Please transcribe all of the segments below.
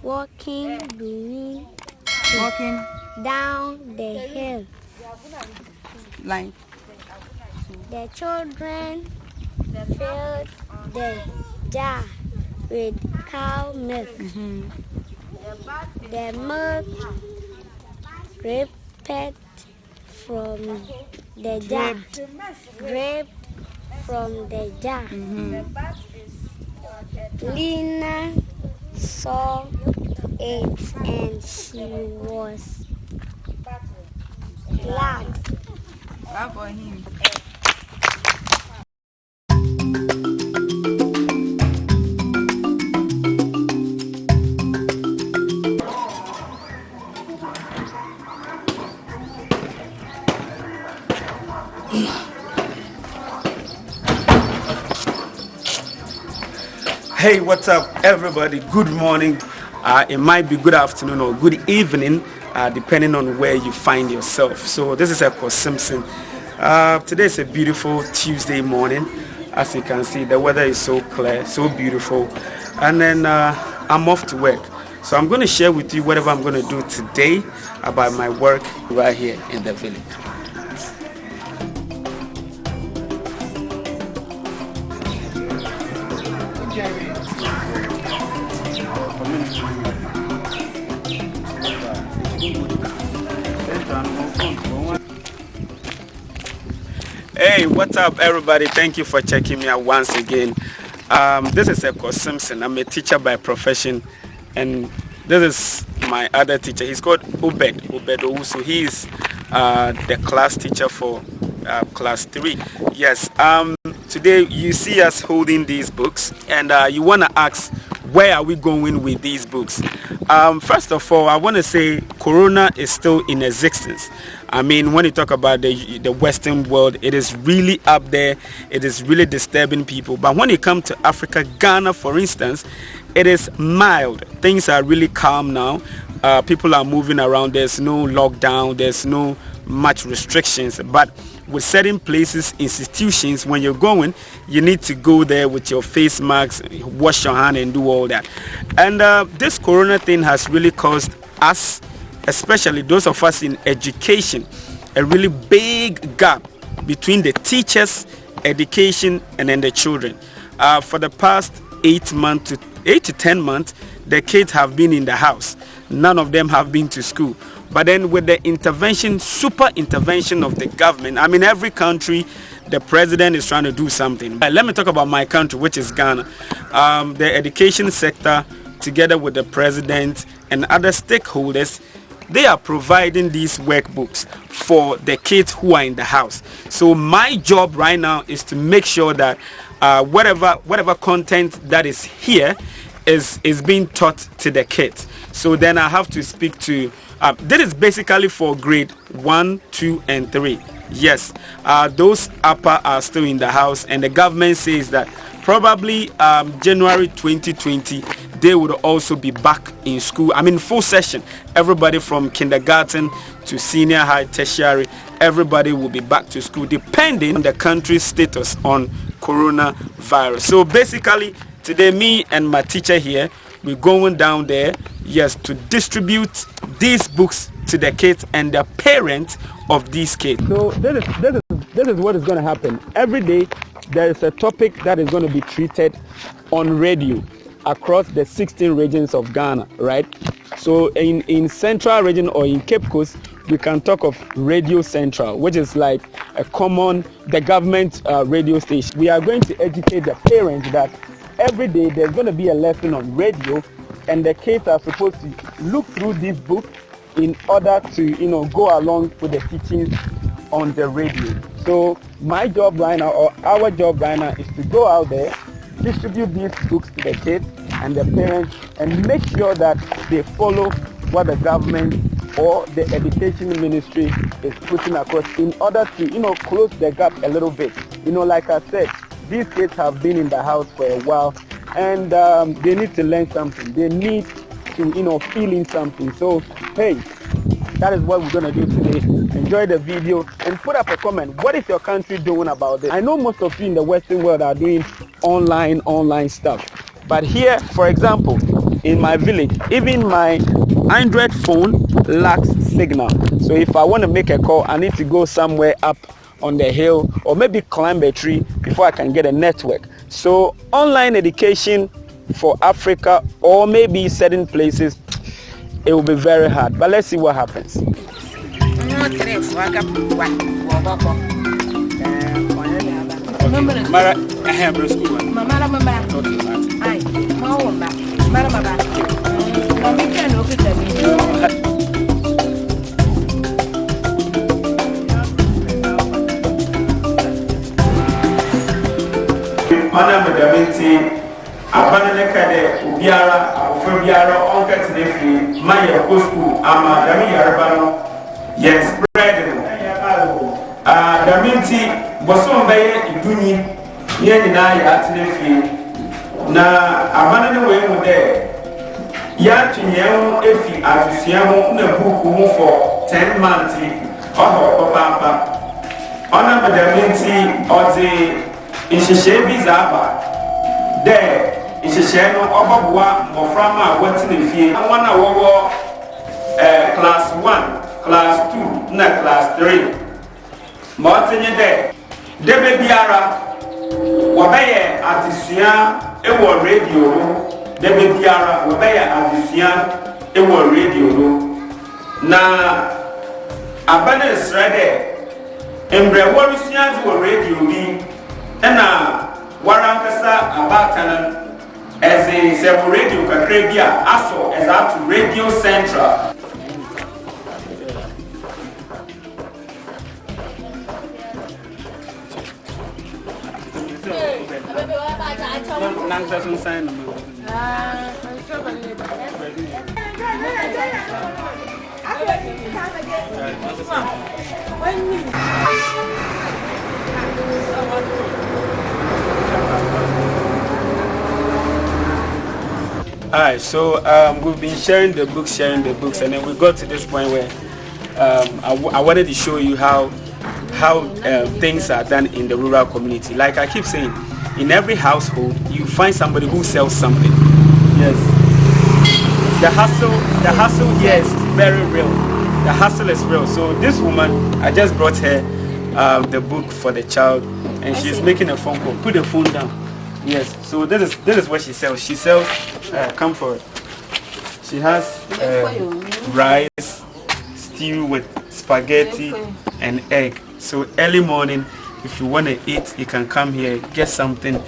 walking down the hill. Line. The children filled the jar with cow milk. The milk dripped from the jar. Dripped from the jar. Lina saw it and she was glad. Clap for him. Hey, what's up, everybody? Good morning. It might be good afternoon or good evening, depending on where you find yourself. So this is Ekow Simpson. Today is a beautiful Tuesday morning. As you can see, the weather is so clear, so beautiful. And then I'm off to work. So I'm going to share with you whatever I'm going to do today about my work right here in the village. Hey, what's up, everybody? Thank you for checking me out once again. This is Ekow Simpson. I'm a teacher by profession, and this is my other teacher. He's called Obed Owusu. He is the class teacher for class 3. Yes. Today you see us holding these books, and you want to ask, where are we going with these books? First of all, I want to say Corona is still in existence. I mean, when you talk about the Western world, it is really up there. It is really disturbing people. But when you come to Africa, Ghana, for instance, it is mild. Things are really calm now. People are moving around. There's no lockdown. There's no much restrictions. But with certain places, institutions, when you're going, you need to go there with your face masks, wash your hand and do all that. And this Corona thing has really caused us, especially those of us in education, a really big gap between the teachers, education, and then the children. For the past 8 to 10 months, the kids have been in the house. None of them have been to school. But then with the intervention, super intervention of the government, I mean, every country, the president is trying to do something. Let me talk about my country, which is Ghana. The education sector, together with the president and other stakeholders, they are providing these workbooks for the kids who are in the house. So my job right now is to make sure that whatever content that is here is being taught to the kids. So then I have to speak to, this is basically for grade 1, 2, and 3. Yes, those upper are still in the house, and the government says that probably January 2020, they would also be back in school. I mean, full session. Everybody from kindergarten to senior high, tertiary, everybody will be back to school, depending on the country's status on coronavirus. So basically, today, me and my teacher here, we're going down there, yes, to distribute these books to the kids and the parents of these kids. So this is what is going to happen. Every day, there is a topic that is going to be treated on radio across the 16 regions of Ghana, right? So in Central region or in Cape Coast, we can talk of Radio Central, which is like a common, the government radio station. We are going to educate the parents that every day there's going to be a lesson on radio, and the kids are supposed to look through this book in order to, go along with the teachings on the radio. So my job right now, or our job right now, is to go out there, distribute these books to the kids and the parents, and make sure that they follow what the government or the education ministry is putting across in order to, close the gap a little bit. Like I said, these kids have been in the house for a while, and they need to learn something. They need to, feel in something. So, hey, that is what we're going to do today. Enjoy the video and put up a comment. What is your country doing about this? I know most of you in the Western world are doing online stuff. But here, for example, in my village, even my Android phone lacks signal. So if I want to make a call, I need to go somewhere up on the hill or maybe climb a tree before I can get a network. So online education for Africa or maybe certain places, it will be very hard. But let's see what happens. Biara, for Biara, on Catinefri, my Ekow School, Ama, Dami Yarabano, yes, spread. Daminti, Boson Bay, Duni, Yanina, Atinefri, Na, Amana way there. Yatin Yam, Efi, Atusiamo, Nabuku for 10 months, or Papa. Honor Daminti, or the Ishishebi Zaba, there. Ishisheno Obabwa Moframa went in the field. I want to class 1, class 2, not class 3. Martin there. Debe Biara Wabaya Atisia Ewa radio. Debe Biara Wabaya Atisia Ewa radio. Na Abana is ready. Embre Warisians were radio me. And Warankasa Abatanan. As a several radio Caribbean, ASO as out to Radio Central. Alright, so we've been sharing the books, and then we got to this point where I wanted to show you how things are done in the rural community. Like I keep saying, in every household you find somebody who sells something. Yes, the hustle here is very real. The hustle is real. So this woman, I just brought her the book for the child, and she's making a phone call. Put the phone down. Yes, so this is what she sells. She sells, come for it. She has rice, stew with spaghetti and egg. So early morning, if you want to eat, you can come here, get something.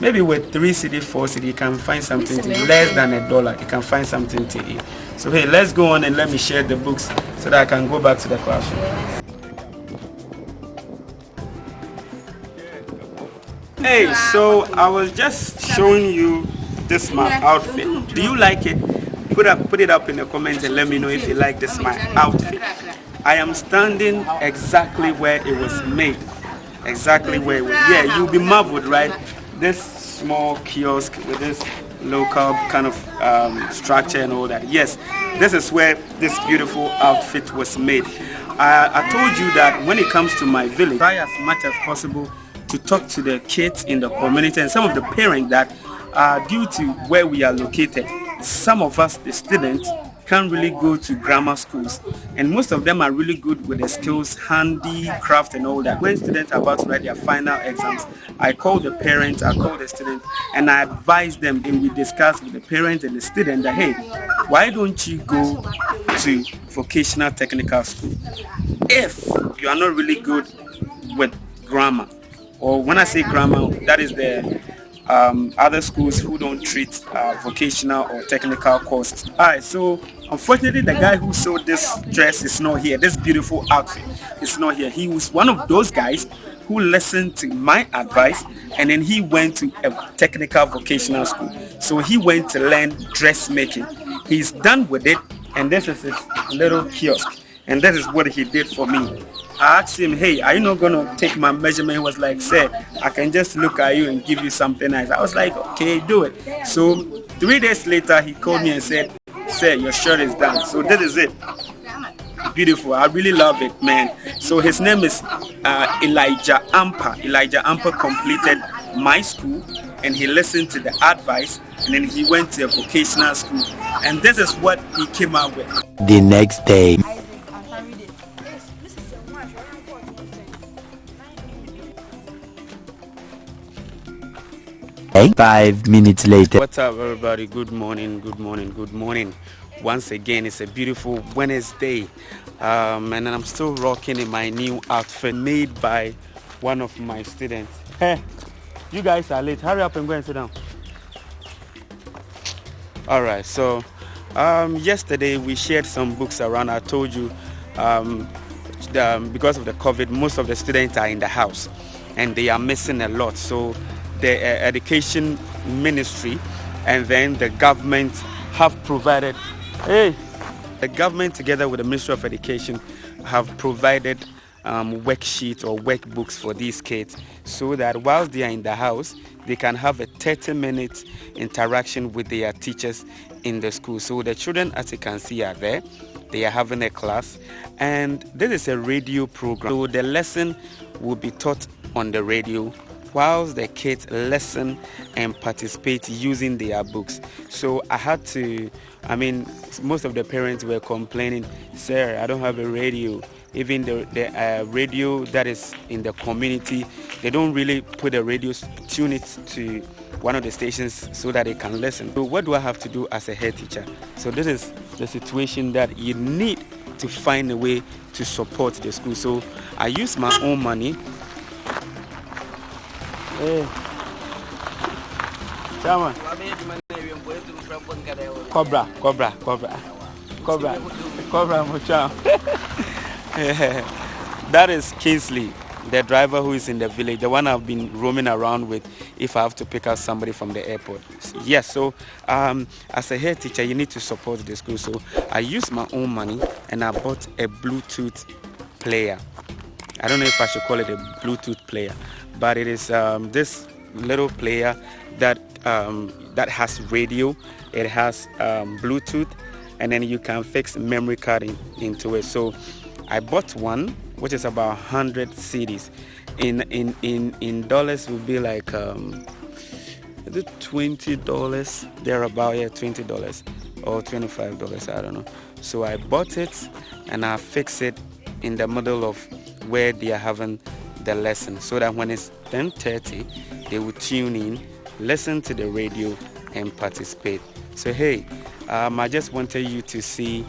Maybe with 3 cedi, 4 cedi, you can find something to eat. Less than $1, you can find something to eat. So hey, let's go on and let me share the books so that I can go back to the classroom. Hey, so I was just showing you this my outfit. Do you like it? Put it up in the comments and let me know if you like this my outfit. I am standing exactly where it was made. Exactly where it was. Yeah, you'll be marveled, right? This small kiosk with this local kind of structure and all that. Yes, this is where this beautiful outfit was made. I told you that when it comes to my village, try as much as possible to talk to the kids in the community and some of the parents that due to where we are located, some of us, the students, can't really go to grammar schools, and most of them are really good with the skills, handicraft and all that. When students are about to write their final exams, I call the parents, I call the students, and I advise them, and we discuss with the parents and the students that, hey, why don't you go to vocational technical school if you are not really good with grammar? Or when I say grammar, that is the other schools who don't treat vocational or technical courses. Alright, so unfortunately the guy who sold this dress is not here. This beautiful outfit is not here. He was one of those guys who listened to my advice, and then he went to a technical vocational school. So he went to learn dressmaking. He's done with it, and this is his little kiosk, and that is what he did for me. I asked him, hey, are you not going to take my measurement? He was like, sir, I can just look at you and give you something nice. I was like, okay, do it. So 3 days later, he called me and said, sir, your shirt is done. So this is it. Beautiful. I really love it, man. So his name is Elijah Amper. Elijah Amper completed my school and he listened to the advice, and then he went to a vocational school, and this is what he came out with. The next day. 5 minutes later. What's up, everybody? Good morning, good morning, good morning. Once again, it's a beautiful Wednesday, and I'm still rocking in my new outfit made by one of my students. Hey, you guys are late. Hurry up and go and sit down. All right, so yesterday we shared some books around. I told you because of the COVID, most of the students are in the house and they are missing a lot. So the education ministry and then the government have provided, the government together with the Ministry of Education have provided worksheets or workbooks for these kids so that whilst they are in the house, they can have a 30-minute interaction with their teachers in the school. So the children, as you can see, are there. They are having a class, and this is a radio program. So the lesson will be taught on the radio whilst the kids listen and participate using their books. So I had to, most of the parents were complaining, sir, I don't have a radio. Even the radio that is in the community, they don't really put the radio, tune it to one of the stations so that they can listen. So what do I have to do as a head teacher? So this is the situation that you need to find a way to support the school. So I use my own money. Hey, Chairman. Cobra, mucha. That is Kingsley, the driver who is in the village, the one I've been roaming around with if I have to pick up somebody from the airport. Yes, so as a head teacher, you need to support the school. So I used my own money and I bought a Bluetooth player. I don't know if I should call it a Bluetooth player, but it is this little player that has radio, it has Bluetooth, and then you can fix memory card into it. So I bought one, which is about 100 CDs. In dollars would be like is it $20 thereabout? Yeah, $20 or $25, I don't know. So I bought it and I fixed it in the middle of where they are having the lesson, so that when it's 10:30, they will tune in, listen to the radio, and participate. So hey, I just wanted you to see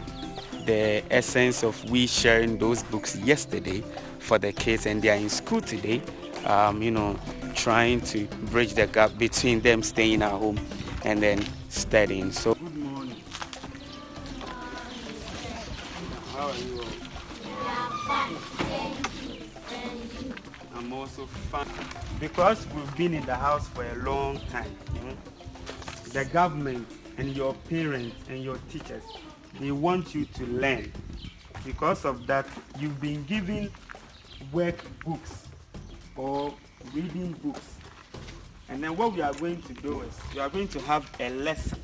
the essence of we sharing those books yesterday for the kids, and they are in school today, trying to bridge the gap between them staying at home and then studying. So good morning. How are you all? I'm also fine. Because we've been in the house for a long time, the government and your parents and your teachers, they want you to learn. Because of that, you've been given work books or reading books. And then what we are going to do is we are going to have a lesson.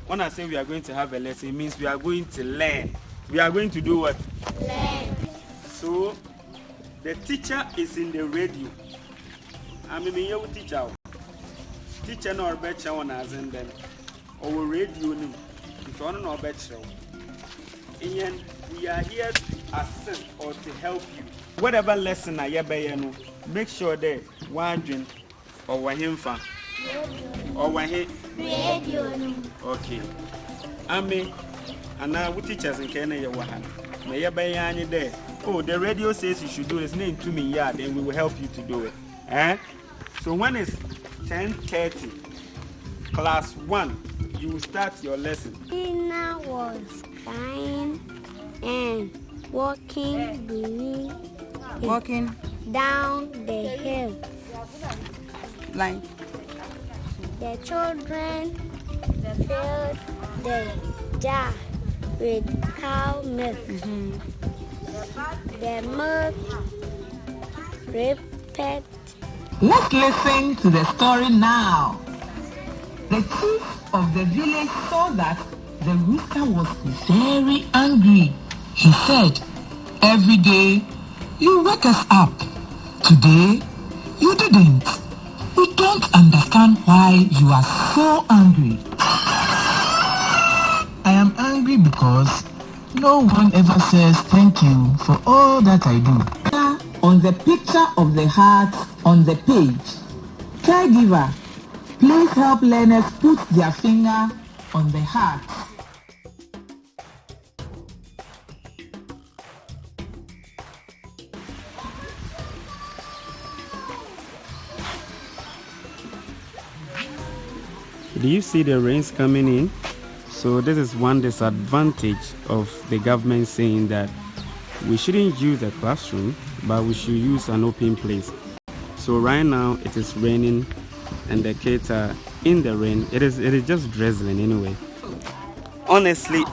When I say we are going to have a lesson, it means we are going to learn. We are going to do what? Learn. So the teacher is in the radio. I'm a teacher. Teacher no better one as in them. Or radio no. It's on no better. And we are here to assist or to help you. Whatever lesson I know, make sure that one or one him fan or one radio. Okay. And now we teachers in Kenya Wahan. May you be any there. Oh, the radio says you should do this name to me, yeah, then we will help you to do it. So when it's 10:30, class 1, you will start your lesson. Tina was crying and walking down the hill. Line. The children filled the jar with cow milk. The milk repeated. Let's listen to the story now. The chief of the village saw that the rooster was very angry. He said, "Every day you wake us up. Today you didn't. We don't understand why you are so angry. I am angry because no one ever says thank you for all that I do. On the picture of the heart on the page, caregiver, please help learners put their finger on the heart. Do you see the rains coming in? So this is one disadvantage of the government saying that we shouldn't use the classroom, but we should use an open place. So right now it is raining and the kids are in the rain. It is just drizzling anyway. Honestly,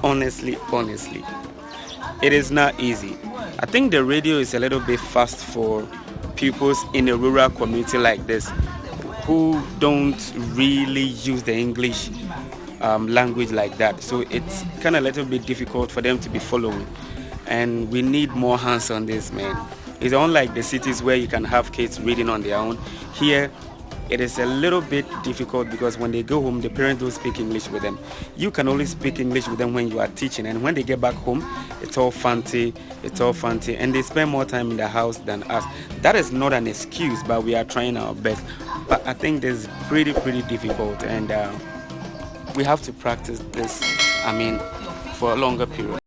it is not easy. I think the radio is a little bit fast for pupils in a rural community like this who don't really use the English language like that. So it's kind of a little bit difficult for them to be following. And we need more hands on this, man. It's unlike the cities where you can have kids reading on their own. Here, it is a little bit difficult because when they go home, the parents don't speak English with them. You can only speak English with them when you are teaching. And when they get back home, it's all fancy, and they spend more time in the house than us. That is not an excuse, but we are trying our best. But I think this is pretty difficult, and we have to practice this, for a longer period.